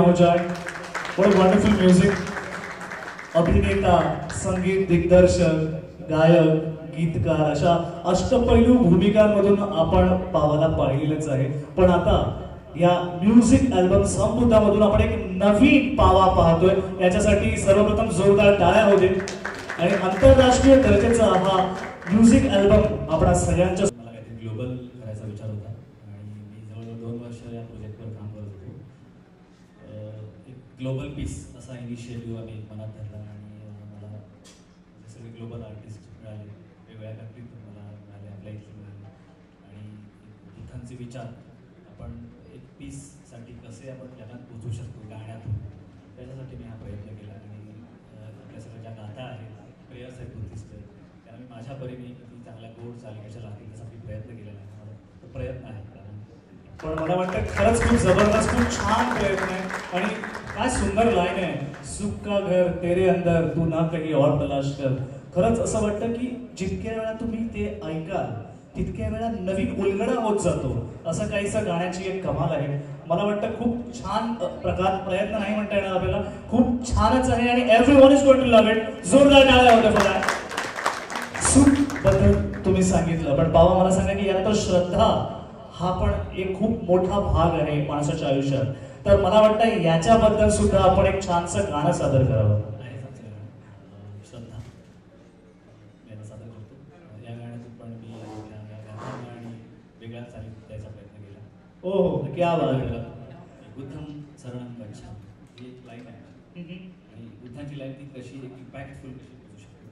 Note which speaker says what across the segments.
Speaker 1: दुनिया हो जाए। What a wonderful music. अभिनेता, संगीत दिग्दर्शक, गायक, गीतकार अशा अष्टपैलू भूमिकांमधून आपण पावाला पाहिलेलंच आहे, पण आता या म्युझिक अल्बम संबुद्धामधून आपण एक नवीन पावा पाहतोय। याच्यासाठी सर्वप्रथम जोरदार टाळ्या होऊ दे। आणि आंतरराष्ट्रीय दर्जाचा हा म्युझिक अल्बम आपणा सगळ्यांच्या
Speaker 2: मला काहीतरी ग्लोबल करायचा विचार होता आणि मी जवळजवळ 2 वर्ष या प्रोजेक्टवर काम करत होतो। एक ग्लोबल पीस असा इनिशिएटिव्ह आम्ही मनात धरला आणि मला सगळे ग्लोबल आर्टिस्ट मिळाले, वेगवेगळ्या कंट्रीतून मला मिळाले, आपल्या इथले मिळाले आणि बुद्धांचे विचार आपण एक पीससाठी कसे आपण जगात पोचवू शकतो गाण्यातून, त्याच्यासाठी मी हा प्रयत्न केला। आणि आपल्या सगळ्या ज्या गाथा आहेत, प्रेयर्स आहेत बुद्धिस्ट, कारण मी माझ्या परीने किती चांगल्या गोड चालिकेच्या लागतील त्यासाठी प्रयत्न केलेला आहे। मला तो प्रयत्न आहे,
Speaker 1: पण मला वाटतं खरंच खूप जबरदस्त, खूप छान प्रयत्न आहे। आणि काय सुंदर लाईन आहे, सुख का घर तेरे अंदर तू ना कहीं और तलाश कर। खरंच असं वाटतं की जितक्या वेळा तुम्ही ते ऐकाल तितक्या वेळा नवीन उलगडा होत जातो, असं काहीसं गाण्याची एक कमाल आहे। मला वाटतं खूप छान प्रकार, प्रयत्न नाही म्हणता येणार आपल्याला, खूप छानच आहे आणि everyone is going to love it. जोरदार टाळ्या होत्या फॉर दॅट। सुख बद्दल तुम्ही सांगितलं, पण बाबा मला सांगा की यात श्रद्धा हा पण एक खूप मोठा भाग आहे माणसाच्या आयुष्यात, तर मला वाटतं याच्याबद्दल सुद्धा आपण एक छानसं गाणं सादर करावं।
Speaker 2: श्रद्धा याला सादर करतो। या गाण्यातून पण मी गाण्या आणि वेगळ्या चालीत द्यायचा प्रयत्न केला।
Speaker 1: ओहो, क्या बात आहे।
Speaker 2: बुद्धम शरणं गच्छामि ही एक लाईन आहे आणि बुद्धांची लाईन ती कशी एक इम्पॅक्टफुल कशी पोचू शकते,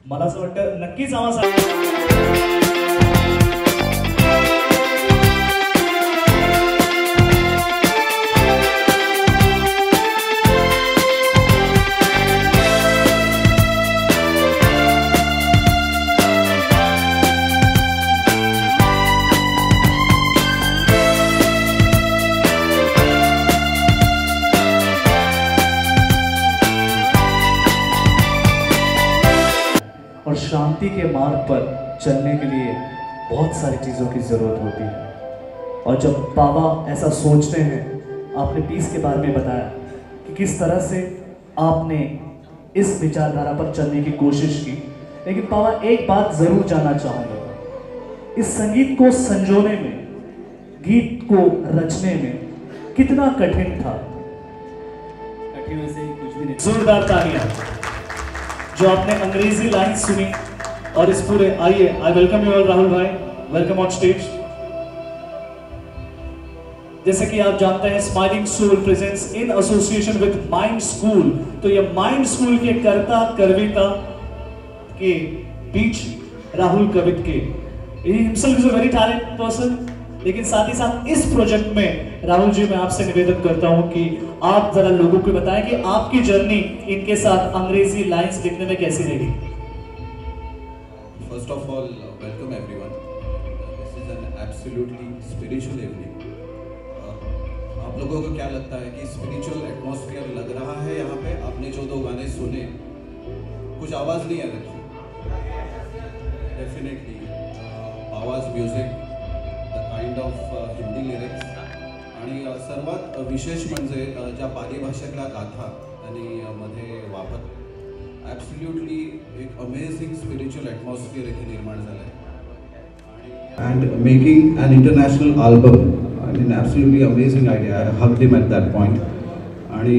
Speaker 1: मला असं वाटतं नक्कीच आम्हाला और शांति के मार्ग पर चलने के लिए बहुत सारी चीज़ों की ज़रूरत होती है। और जब बाबा ऐसा सोचते हैं, आपने पीस के बारे में बताया कि किस तरह से आपने इस विचारधारा पर चलने की कोशिश की, लेकिन बाबा एक बात ज़रूर जानना चाहूँगा, इस संगीत को संजोने में, गीत को रचने में कितना कठिन था?
Speaker 2: कठिन वैसे कुछ भी नहीं।
Speaker 1: जोरदार तालियां। जो आपने अंग्रेजी लाइन सुनी और इस पूरे, आइए I welcome you all Rahul भाई, वेलकम ऑन स्टेज। जैसे कि आप जानते हैं smiling soul presents in association with mind school, तो ये माइंड स्कूल के कर्ता कर्विता के बीच राहुल कवित के, he himself is a very talented person, लेकिन साथ ही साथ इस प्रोजेक्ट में राहुल जी मैं आपसे निवेदन करता हूं कि आप जरा लोगों को बताएं कि आपकी जर्नी इनके साथ अंग्रेजी लाइंस लिखने में कैसी रही।
Speaker 3: First of all welcome everyone, this is an absolutely spiritual evening. आप लोगों को क्या लगता है कि स्पिरिचुअल एटमॉस्फेयर लग रहा है यहाँ पे? आपने जो 2 गाने सुने, कुछ आवाज़ नहीं आ रही? डेफिनेटली आवाज़, music, the kind of Hindi lyrics आणि सर्वात विशेष म्हणजे ज्या पाली भाषेतल्या गाथा आणि मध्ये वापर, ॲब्सोल्युटली एक अमेझिंग स्पिरिच्युअल ॲटमॉस्फिअर इथे निर्माण झालं आहे। And making an international album, I mean absolutely amazing idea, I hugged him at that point. आणि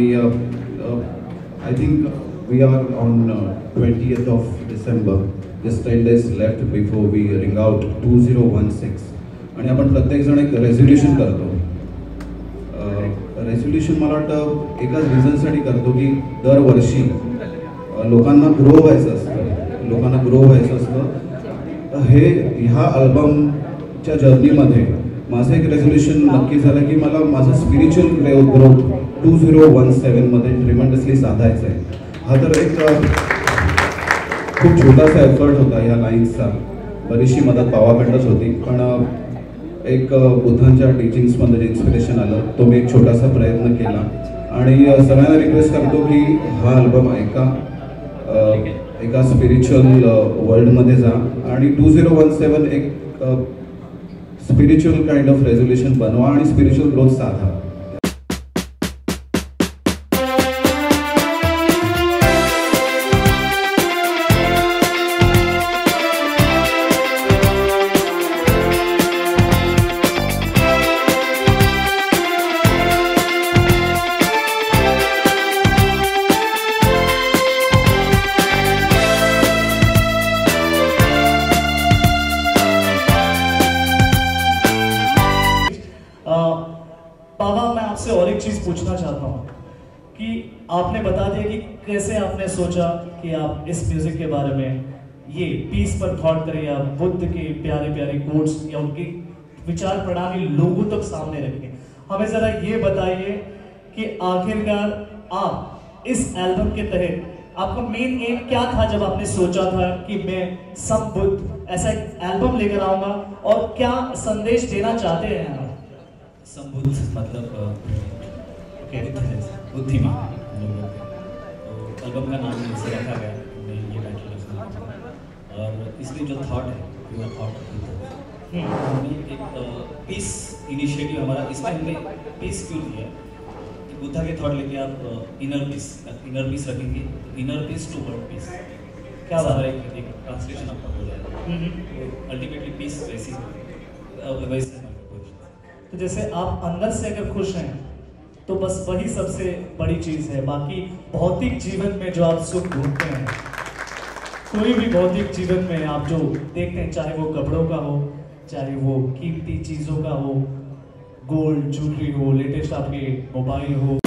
Speaker 3: I think we are on 20th of December, just 10 days left before we ring out 2016, आणि आपण प्रत्येकजण एक resolution करतो। Resolution मला वाटतं एकाच रिझनसाठी करतो की दरवर्षी लोकांना ग्रो व्हायचं असतं, हे ह्या अल्बमच्या जर्नीमध्ये माझं एक रेझोल्युशन नक्की झालं की मला माझं स्पिरिच्युअल ग्रोथ 2017 मध्ये ट्रिमेंडसली साधायचं आहे। हा तर एक खूप छोटासा एफर्ट होता ह्या लाईन्सचा, बरीचशी मदत भावाकडनंच होती, पण एक बुद्धांच्या टीचिंग्समध्ये जे इन्स्पिरेशन आलं तो मी एक छोटासा प्रयत्न केला आणि सगळ्यांना रिक्वेस्ट करतो की हा अल्बम ऐका, एका स्पिरिच्युअल वर्ल्डमध्ये जा आणि 2017 एक स्पिरिच्युअल काइंड ऑफ रेझोल्युशन बनवा आणि स्पिरिच्युअल ग्रोथ साधा।
Speaker 1: चीज पूछना चाहता हूँ कि आपने बता दिया कि कैसे आपने सोचा कि आप इस म्यूजिक के बारे में ये पीस पर थॉट करें या बुद्ध के प्यारे प्यारे कोट्स या उनकी विचार प्रणाली लोगों तक सामने रखें। हमें जरा ये बताइए कि आखिरकार आप इस एल्बम के तहत आपका मेन एम क्या था जब आपने सोचा था कि मैं सब बुद्ध ऐसा एक एल्बम लेकर आऊंगा और क्या संदेश देना चाहते हैं आप?
Speaker 2: संबुद्ध मतलब बुद्धिमान लोग होते हैं। तो एल्बम का नाम इससे रखा गया, मैं ये टाइटल रखा और इसमें जो थॉट है वो थॉट हमने एक पीस इनिशिएटिव हमारा, इसमें हमने पीस क्यों दिया कि बुद्धा के थॉट लेके आप इनर पीस रखेंगे, inner peace to world peace, क्या बात है, एक ट्रांसलेशन आपका हो जाएगा, अल्टीमेटली पीस वैसे।
Speaker 1: तो जैसे आप अंदर से अगर खुश हैं तो बस वही सबसे बड़ी चीज है, बाकी भौतिक जीवन में जो आप सुख ढूंढते हैं, कोई भी भौतिक जीवन में आप जो देखते हैं, चाहे वो कपड़ों का हो, चाहे वो कीमती चीजों का हो, गोल्ड ज्वेलरी हो, लेटेस्ट आपके मोबाइल हो,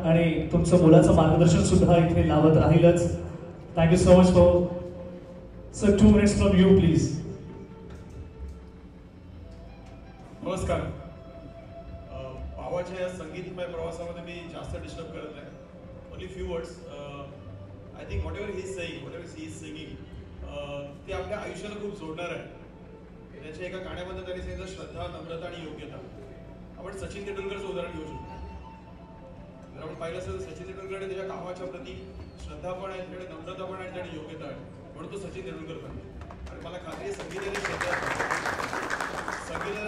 Speaker 1: आणि तुमचं मुलाचं मार्गदर्शन सुद्धा इथे लावत राहीलच. Thank you so much for sir. 2 minutes from you please.
Speaker 4: नमस्कार. भावाच्या या संगीतमय प्रवासामध्ये मी जास्त डिस्टर्ब करत नाही. Only few words. I think what ever he is saying, what ever he is singing, ते आपल्या आयुष्याला खूप जोडणार आहे. त्याच्या एका गाण्यामध्ये त्यांनी सांगितलं श्रद्धा, नम्रता आणि योग्यता. आपण सचिन तेंडुलकरचं उदाहरण घेऊ शकतो. जर आपण पाहिलं असेल तर सचिन तेंडुलकर त्याच्या कामाच्या प्रती श्रद्धा पण आहे, त्याच्याकडे नम्रता पण आहे, त्याच्याकडे योग्यता आहे, म्हणून तो सचिन तेंडुलकर पण. आणि मला खात्री आहे संगीताच्या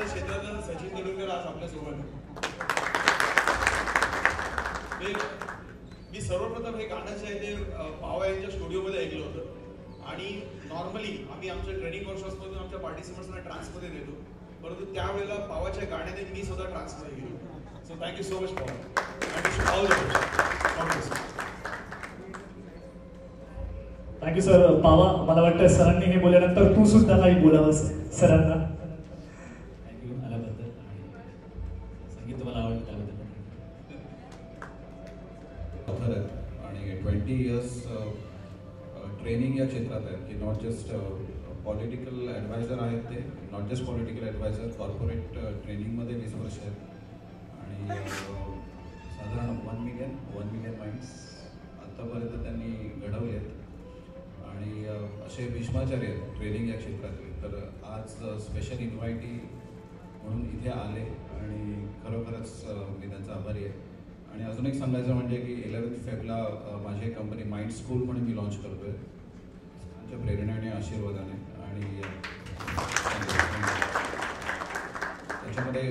Speaker 4: क्षेत्रात सचिन तेंडुलकर आज आपल्यासोबत आहे. मी सर्वप्रथम हे गाणं जे आहे ते पावा यांच्या स्टुडिओमध्ये ऐकलं होतं. आणि नॉर्मली आम्ही आमच्या ट्रेनिंग वर्कशॉप्समधून आमच्या पार्टिसिपंट्सना ट्रान्समध्ये देतो, परंतु त्यावेळेला पावाच्या गाण्याने मी स्वतः ट्रान्समध्ये गेलो. सो थँक्यू सो मच पावा.
Speaker 1: Thank you sir. पावा, मला वाटतं सरांनी हे बोलल्यानंतर तू सुद्धा काही बोलावंस सरांना.
Speaker 2: थँक्यू आल्याबद्दल. संगीत तुम्हाला आवडतं त्याबद्दल.
Speaker 3: आणि 20 years ट्रेनिंग या क्षेत्रात आहेत, की नॉट जस्ट पॉलिटिकल ॲडवायझर आहेत ते, not just political adviser, corporate ट्रेनिंगमध्ये 20 वर्ष आहेत. आणि साधारण 1 million माइंड्स आत्तापर्यंत त्यांनी घडवले आहेत. आणि असे भीष्माचार्य आहेत ट्रेनिंग या क्षेत्रातले. तर आज स्पेशल इन्व्हायटी म्हणून इथे आले आणि खरोखरच मी त्यांचा आभारी आहे. आणि अजून एक सांगायचं म्हणजे की 11th फेबला माझी कंपनी माइंड स्कूल म्हणून मी लॉन्च करतोय, त्यांच्या प्रेरणेने आशीर्वादाने. आणि त्याच्यामध्ये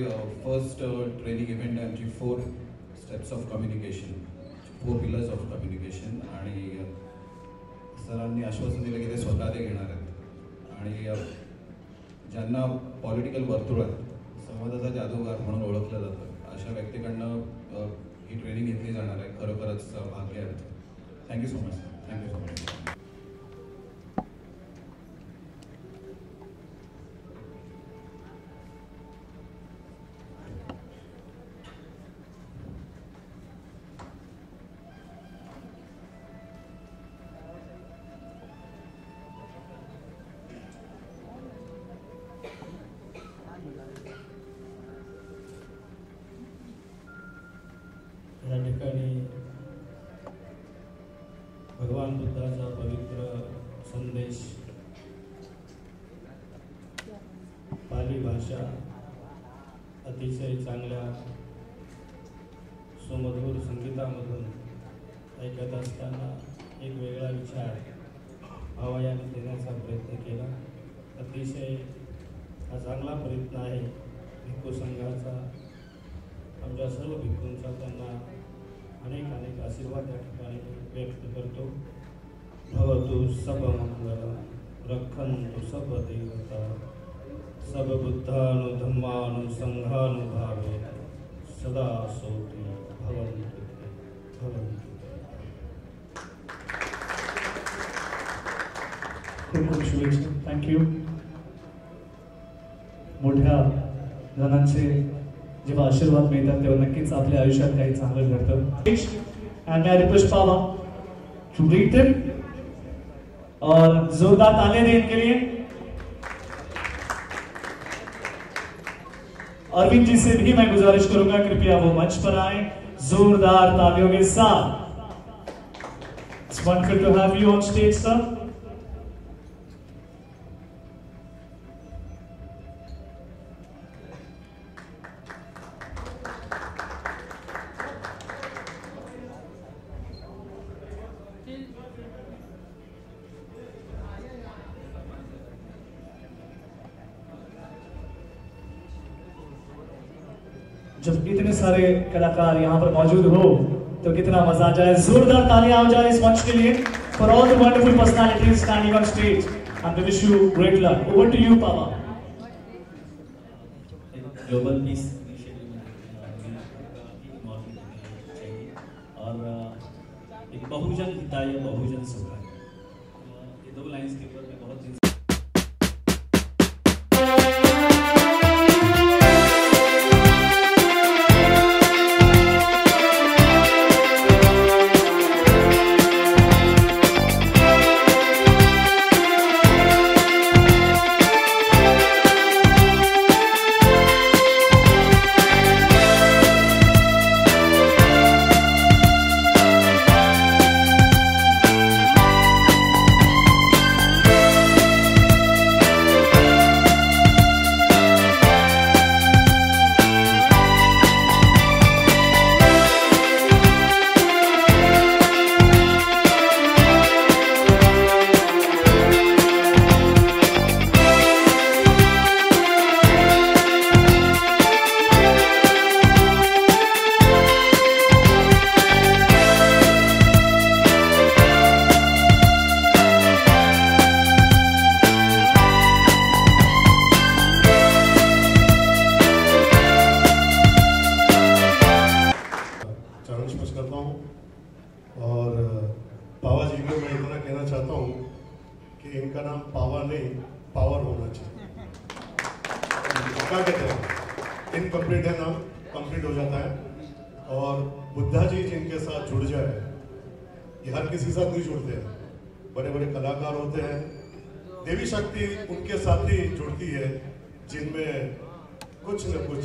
Speaker 3: फर्स्ट ट्रेनिंग इव्हेंट आहे आमची 4 steps of communication, 4 pillars of communication. आणि सरांनी आश्वासन दिलं की ते स्वतः ते घेणार आहेत. आणि ज्यांना पॉलिटिकल वर्तुळात संवादाचा जादूगार म्हणून ओळखलं जातं अशा व्यक्तीकडनं ही ट्रेनिंग घेतली जाणार आहे. खरोखरच भाग्य आहे. Thank you so much. Thank you so much.
Speaker 5: या ठिकाणी भगवान बुद्धाचा पवित्र संदेश पाली भाषा अतिशय चांगल्या सुमधुर संगीतामधून ऐकत असताना एक वेगळा विचार भावयाने देण्याचा प्रयत्न केला. अतिशय हा चांगला प्रयत्न आहे. भिक्खू संघाचा आमच्या सर्व भिक्खूंचा त्यांना अनेक अनेक आशीर्वाद या ठिकाणी व्यक्त करतो. भवतु सब मंगलम रक्षन्तु सब देवता सब बुद्धानु धम्मानु संघानुभावे सदा सोति भवन्तु भवन्तु.
Speaker 1: खूप खूप शुभेच्छा. थँक्यू. मोठ्या जणांचे जेव्हा आशीर्वाद मिळतात तेव्हा नक्कीच आपल्या आयुष्यात काही चांगलं घडतं. अँड मैं request Pawa to greet him और जोरदार तालियां दें इनके लिए. अरविंद जी से भी मैं गुजारिश करूंगा कृपया वो मंच पर आए जोरदार तालियों के साथ. It's wonderful to have you on stage sir. जब इतने सारे कलाकार यहाँ पर मौजूद हो तो कितना मजा आ जाए. जोरदार तालियां हो जाए इस मंच के लिए for all the wonderful personalities standing on stage. And we wish you great luck. Over to you Pawa.
Speaker 2: Global peace initiative चाहिए और एक बहुजन हिताय बहुजन सुखाय, ये दो लाइंस के ऊपर मैं बहुत दिन
Speaker 6: इनका नाम पावा नहीं पावर होना चाहिए. क्या कहते हैं इनकम्प्लीट है नाम कंप्लीट हो जाता है. और बुद्धा जी जिनके साथ जुड़ जाए, ये हर किसी के साथ नहीं जुड़ते हैं. बड़े बड़े कलाकार होते हैं, देवी शक्ति उनके साथ ही जुड़ती है जिनमें कुछ न कुछ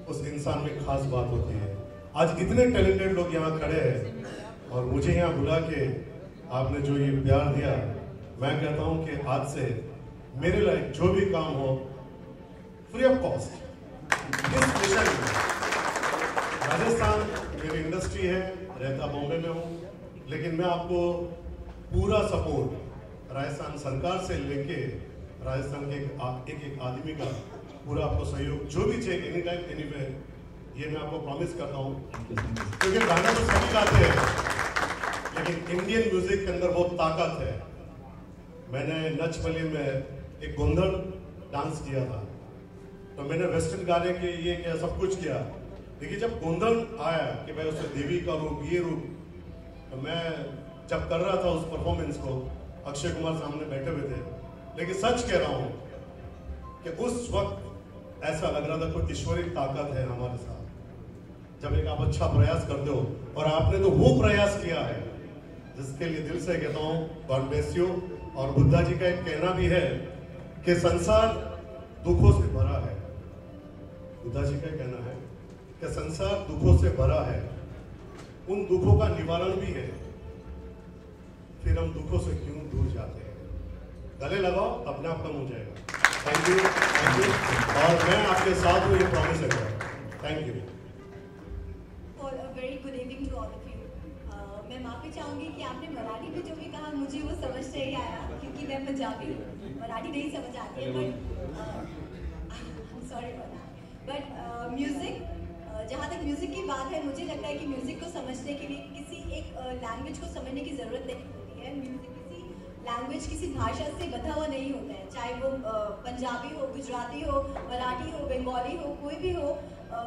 Speaker 6: उस इंसान में खास बात होती है. आज इतने टैलेंटेड लोग यहाँ खड़े हैं और मुझे यहाँ बुला के आपने जो ये प्यार दिया, मैं कहता हूँ कि आज से मेरे लाइक जो भी काम हो फ्री ऑफ कॉस्ट. इस मिशन में राजस्थान मेरी इंडस्ट्री है, रहता बॉम्बे में हूँ, लेकिन मैं आपको पूरा सपोर्ट राजस्थान सरकार से लेके राजस्थान के एक आदमी का पूरा आपको सहयोग जो भी चाहिए एनी टाइम एनीवेयर, ये मैं आपको प्रॉमिस करता हूँ. क्योंकि गाना तो सभी गाते हैं, लेकिन इंडियन म्यूजिक के अंदर बहुत ताकत है. मैंने नचबली में एक गोंधल डांस किया था, तो मैंने वेस्टर्न गाने के ये क्या सब कुछ किया. देखिए जब गोंधल आया कि भाई उसमें देवी का रूप ये रूप, तो मैं जब कर रहा था उस परफॉर्मेंस को, अक्षय कुमार सामने बैठे हुए थे, लेकिन सच कह रहा हूँ कि उस वक्त ऐसा लग रहा था कोई ईश्वरी ताकत है हमारे साथ. जब एक आप अच्छा प्रयास करते हो, और आपने तो वो प्रयास किया है जिसके लिए दिल से कहता हूँ गॉड ब्लेस यू. और बुद्धा जी का एक कहना भी है कि संसार दुखों से भरा है. बुद्धा जी का कहना है कि संसार दुखों से भरा है, उन दुखों का निवारण भी है, फिर हम दुखों से क्यों दूर जाते हैं. गले लगाओ, अपने आप कम हो जाएगा. Thank you, thank you. और मैं आपके साथ हूँ, ये प्रॉमिस है. Thank you.
Speaker 7: और a very good evening to all of you. मैं माफी चाहूंगी कि आपने मराठी में जो भी कहा मुझे वो समझ नहीं आया, क्योंकि मैं पंजाबी हूँ, मराठी नहीं समझ आती है. But sorry for that. But music जहाँ तक म्यूजिक की बात है, मुझे लगता है कि म्यूजिक को समझने के लिए किसी एक लैंग्वेज को समझने की जरूरत नहीं होती है। म्यूजिक किसी लैंग्वेज, किसी भाषा से बंधा हुआ नहीं होता है, चाहे वो पंजाबी हो, गुजराती हो, मराठी हो, बंगाली हो, कोई भी हो।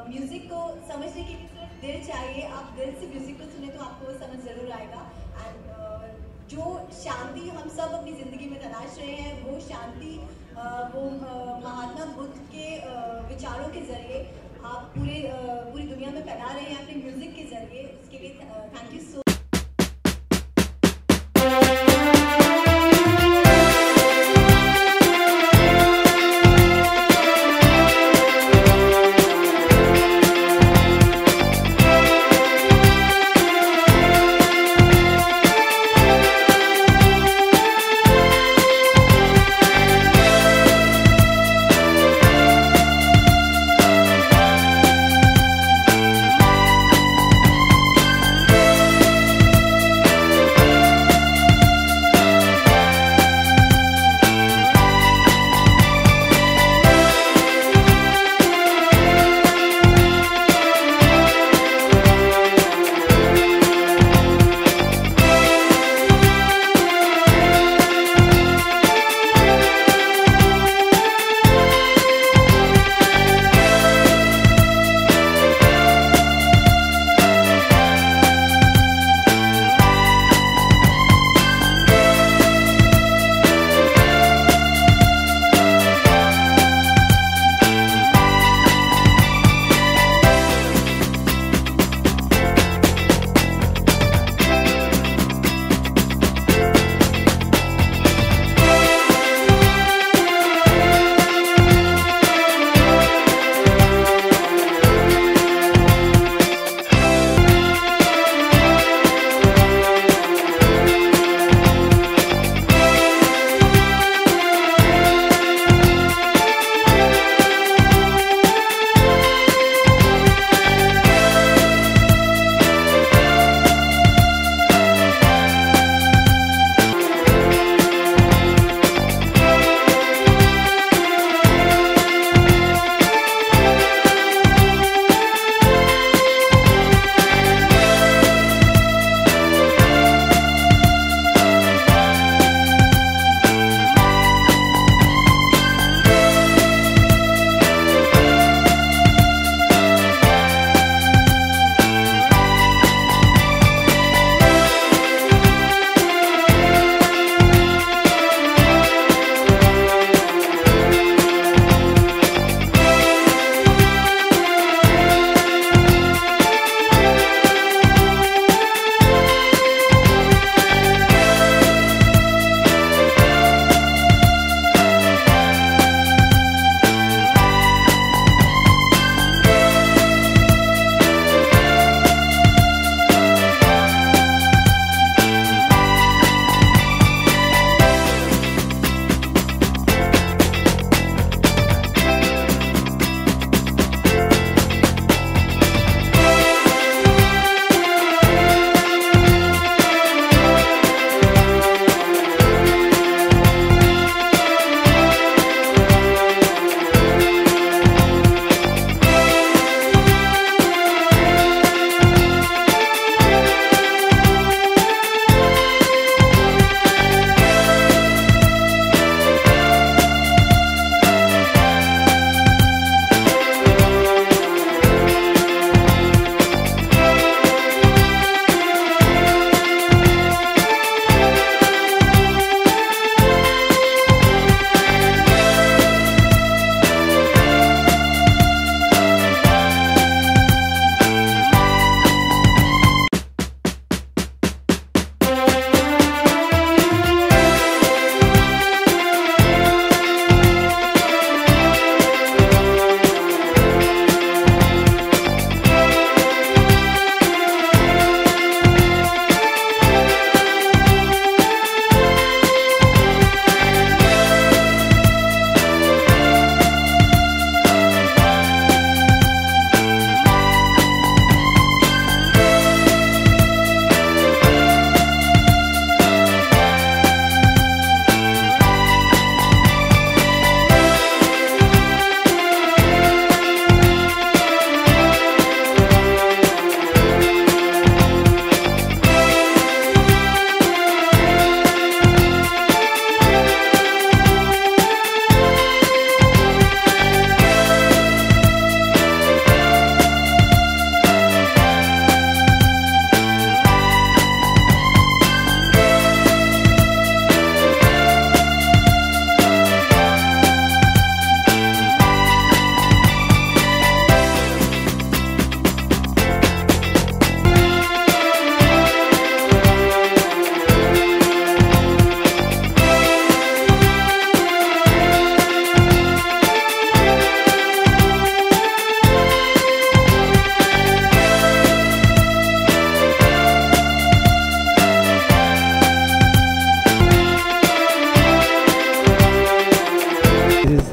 Speaker 7: म्यूजिक को समझने के लिए सिर्फ दिल चाहिए। आप दिल से म्यूजिक को सुने तो आपको वो समझ जरूर आएगा। एंड जो शांति हम सब अपनी ज़िंदगी में तलाश रहे हैं, वो शांति वो महात्मा बुद्ध के विचारों के जरिए आप पूरी दुनिया में फैला रहे हैं अपने म्यूजिक के जरिए। उसके लिए थैंक यू सो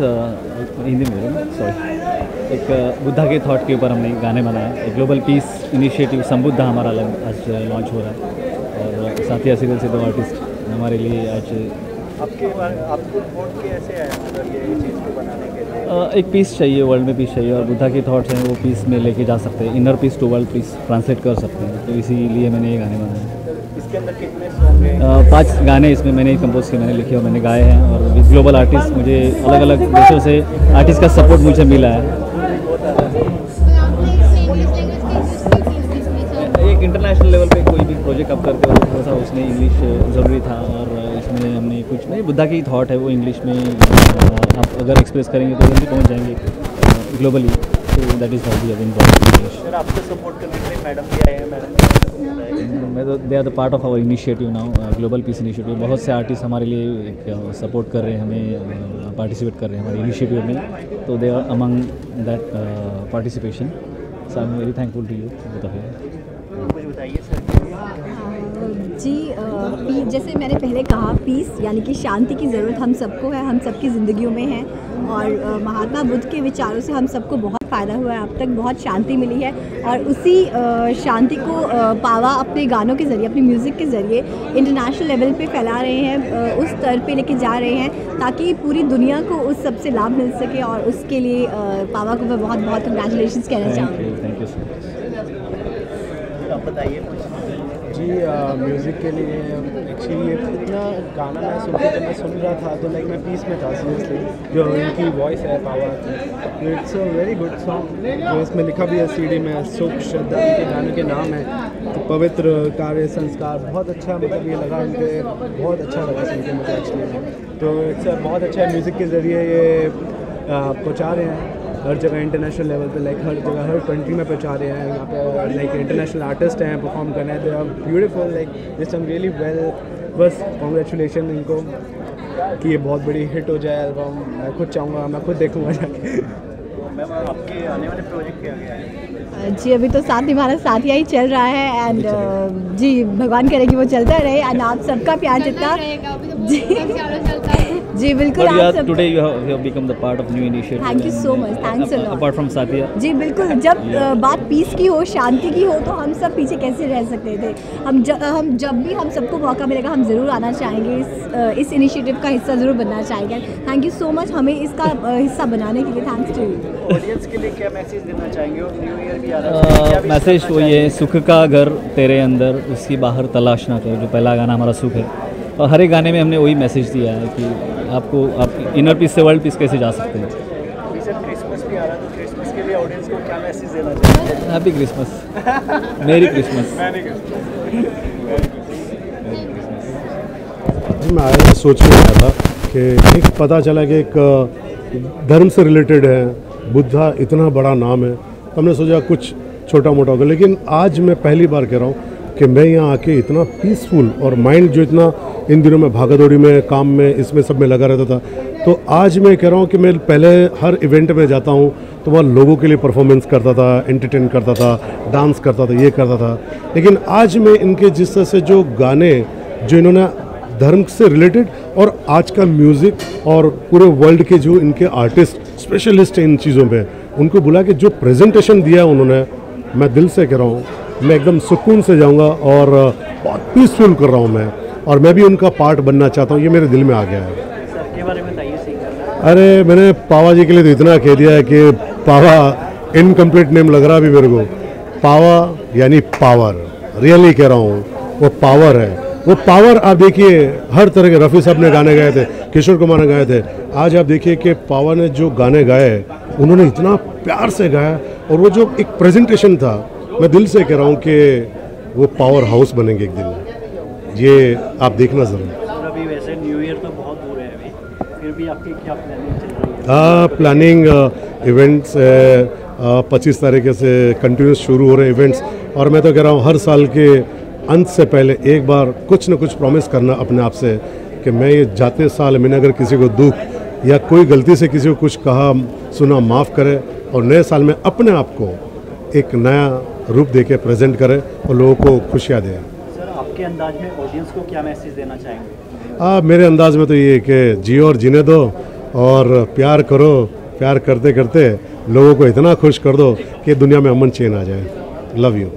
Speaker 2: हिंदी में सॉरी, एक बुद्धा के थॉट के ऊपर हमने गाने बनाए। एक ग्लोबल पीस इनिशिएटिव संबुद्धा हमारा आज लॉन्च हो रहा है, और साथिया सीरियल से 2 आर्टिस्ट हमारे लिए आज
Speaker 8: आपको थॉट कैसे आया मतलब ये चीज़ को बनाने के लिए?
Speaker 2: एक पीस चाहिए, वर्ल्ड में पीस चाहिए, और बुद्धा के थॉट्स हैं वो पीस में लेके जा सकते हैं, inner peace to world peace translate कर सकते हैं, तो इसीलिए मैंने ये गाने बनाए।
Speaker 8: इसके अंदर कितने सॉन्ग हैं?
Speaker 2: 5 गाने इसमें मैंने कंपोज किए, मैंने लिखे और मैंने गाए हैं, और विद ग्लोबल आर्टिस्ट मुझे अलग अलग देशों से आर्टिस्ट का सपोर्ट मुझे मिला है। एक इंटरनेशनल लेवल पे कोई भी प्रोजेक्ट आप करते हो तो थोड़ा सा उसमें इंग्लिश ज़रूरी था, और इसमें हमने कुछ नहीं, बुद्धा की थॉट है वो इंग्लिश में आप अगर एक्सप्रेस करेंगे तो जल्दी पहुंच जाएंगे ग्लोबली, तो that is how we have English.
Speaker 8: Sir आपको सपोर्ट करने के लिए मैडम भी आए हैं, मैडम
Speaker 2: मैं तो they are the part of our initiative now, global peace initiative. बहुत से आर्टिस्ट हमारे लिए एक सपोर्ट कर रहे हैं, हमें पार्टिसिपेट कर रहे हैं हमारे इनिशिएटिव में, तो they are among that participation, so I am very thankful to you both of you.
Speaker 8: कुछ बताइए सर।
Speaker 7: जी जैसे मैंने पहले कहा, पीस यानी कि शांति की ज़रूरत हम सबको है, हम सबकी ज़िंदगियों में है, और महात्मा बुद्ध के विचारों से हम सबको बहुत फ़ायदा हुआ है, अब तक बहुत शांति मिली है, और उसी शांति को पावा अपने गानों के ज़रिए, अपनी म्यूज़िक के ज़रिए इंटरनेशनल लेवल पे फैला रहे हैं, उस स्तर पे लेके जा रहे हैं ताकि पूरी दुनिया को उस सब से लाभ मिल सके, और उसके लिए पावा को मैं बहुत बहुत कंग्रेचुलेशंस कहना चाहूँगी।
Speaker 2: Thank you so much.
Speaker 8: आप बताइए कुछ।
Speaker 9: जी म्यूज़िक के लिए एक्चुअली ये इतना गाना मैं सुन रहा था तो लाइक मैं पीस में था सीरियसली, जो इनकी वॉइस है पावर की, it's a very good song, जो इसमें लिखा भी है सीडी में, सुख श्रद्धा इनके गाने के नाम है, तो पवित्र कार्य संस्कार, बहुत अच्छा मतलब ये लगा, इनके बहुत अच्छा लगा सुन के मुझे एक्चुअली, तो इट्स बहुत अच्छा है, म्यूज़िक के ज़रिए ये पहुँचा रहे हैं हर जगह इंटरनेशनल लेवल पे, लाइक हर जगह हर कंट्री में पहुँचा रहे हैं, यहाँ पे लाइक इंटरनेशनल आर्टिस्ट हैं परफॉर्म करने, they are beautiful, like this am really well, बस कॉन्ग्रेचुलेशन इनको कि ये बहुत बड़ी हिट हो जाए एल्बम, मैं खुद चाहूँगा, मैं खुद देखूँगा जाके।
Speaker 8: मैम आपके आने वाले प्रोजेक्ट क्या है?
Speaker 7: जी अभी तो साथ हमारा साथिया ही चल रहा है, एंड जी भगवान करे कि वो चलता रहे, एंड आप सबका प्यार जितना जी बिल्कुल आप सब
Speaker 2: today you have become the part of new initiative,
Speaker 7: thank you so much, thanks a lot.
Speaker 2: Apart from Sathiya
Speaker 7: ji बिल्कुल, जब बात पीस की हो, शांति की हो, तो हम सब पीछे कैसे रह सकते थे, हम जब भी हम सबको मौका मिलेगा हम ज़रूर आना चाहेंगे, इस इनिशिएटिव का हिस्सा ज़रूर बनना चाहेंगे। थैंक यू सो मच हमें इसका हिस्सा बनाने के लिए, थैंक्स टू यू।
Speaker 8: ऑडियंस के लिए क्या मैसेज देना चाहेंगे? और न्यू ईयर भी आ रहा है,
Speaker 2: मैसेज वो ये, सुख का घर तेरे अंदर, उसकी बाहर तलाश ना करो, जो पहला गाना हमारा सुख है, और हर एक गाने में हमने वही मैसेज दिया है कि आपको आप इनर पीस से वर्ल्ड पीस कैसे जा सकते हैं।
Speaker 8: अभी सर क्रिसमस भी आ रहा है, तो क्रिसमस के लिए ऑडियंस को क्या मैसेज देना चाहेंगे?
Speaker 2: Happy Christmas, merry Christmas.
Speaker 6: जी मैं आया सोच के आया था कि एक पता चला कि एक धर्म से रिलेटेड है, बुद्धा इतना बड़ा नाम है, तो हमने सोचा कुछ छोटा मोटा होगा, लेकिन आज मैं पहली बार कह रहा हूँ कि मैं यहाँ आके इतना पीसफुल, और माइंड जो इतना इन दिनों में भागादौड़ी में, काम में, इसमें सब में लगा रहता था, तो आज मैं कह रहा हूँ कि मैं पहले हर इवेंट में जाता हूँ तो वहाँ लोगों के लिए परफॉर्मेंस करता था, एंटरटेन करता था, डांस करता था, ये करता था, लेकिन आज मैं इनके जिस तरह से जो गाने जो इन्होंने धर्म से रिलेटेड, और आज का म्यूज़िक और पूरे वर्ल्ड के जो इनके आर्टिस्ट स्पेशलिस्ट हैं इन चीज़ों पे, उनको बुला के जो प्रेजेंटेशन दिया उन्होंने, मैं दिल से कह रहा हूँ, मैं एकदम सुकून से जाऊँगा, और बहुत पीसफुल कर रहा हूँ मैं, और मैं भी उनका पार्ट बनना चाहता हूँ, ये मेरे दिल में आ गया है।
Speaker 8: सर के बारे में बताइए सिंगर।
Speaker 6: अरे मैंने पावा जी के लिए तो इतना कह दिया है कि पावा इनकम्प्लीट नेम लग रहा भी मेरे को, पावा यानी पावर, रियली कह रहा हूँ, वो पावर है, वो पावर। आप देखिए हर तरह के, रफ़ी साहब ने गाने गाए थे, किशोर कुमार ने गाए थे, आज आप देखिए कि पावा ने जो गाने गाए उन्होंने इतना प्यार से गाया, और वो जो एक प्रेजेंटेशन था, मैं दिल से कह रहा हूँ कि वो पावर हाउस बनेंगे एक दिन, ये आप देखना ज़रूर।
Speaker 8: अभी वैसे न्यू ईयर तो बहुत दूर है अभी, फिर भी आपकी क्या प्लानिंग चल रही है?
Speaker 6: प्लानिंग इवेंट्स 25 तारीख से कंटिन्यूस शुरू हो रहे हैं इवेंट्स, और मैं तो कह रहा हूँ हर साल के अंत से पहले एक बार कुछ न कुछ प्रॉमिस करना अपने आप से कि मैं ये जाते साल मैंने अगर किसी को दुख या कोई गलती से किसी को कुछ कहा सुना माफ़ करे, और नए साल में अपने आप को एक नया रूप देके प्रेजेंट करे और लोगों को खुशियाँ दें।
Speaker 8: सर आपके अंदाज में ऑडियंस को क्या मैसेज देना चाहेंगे?
Speaker 6: मेरे अंदाज में तो ये कि जियो और जीने दो, और प्यार करो, प्यार करते करते लोगों को इतना खुश कर दो कि दुनिया में अमन चैन आ जाए। Love you.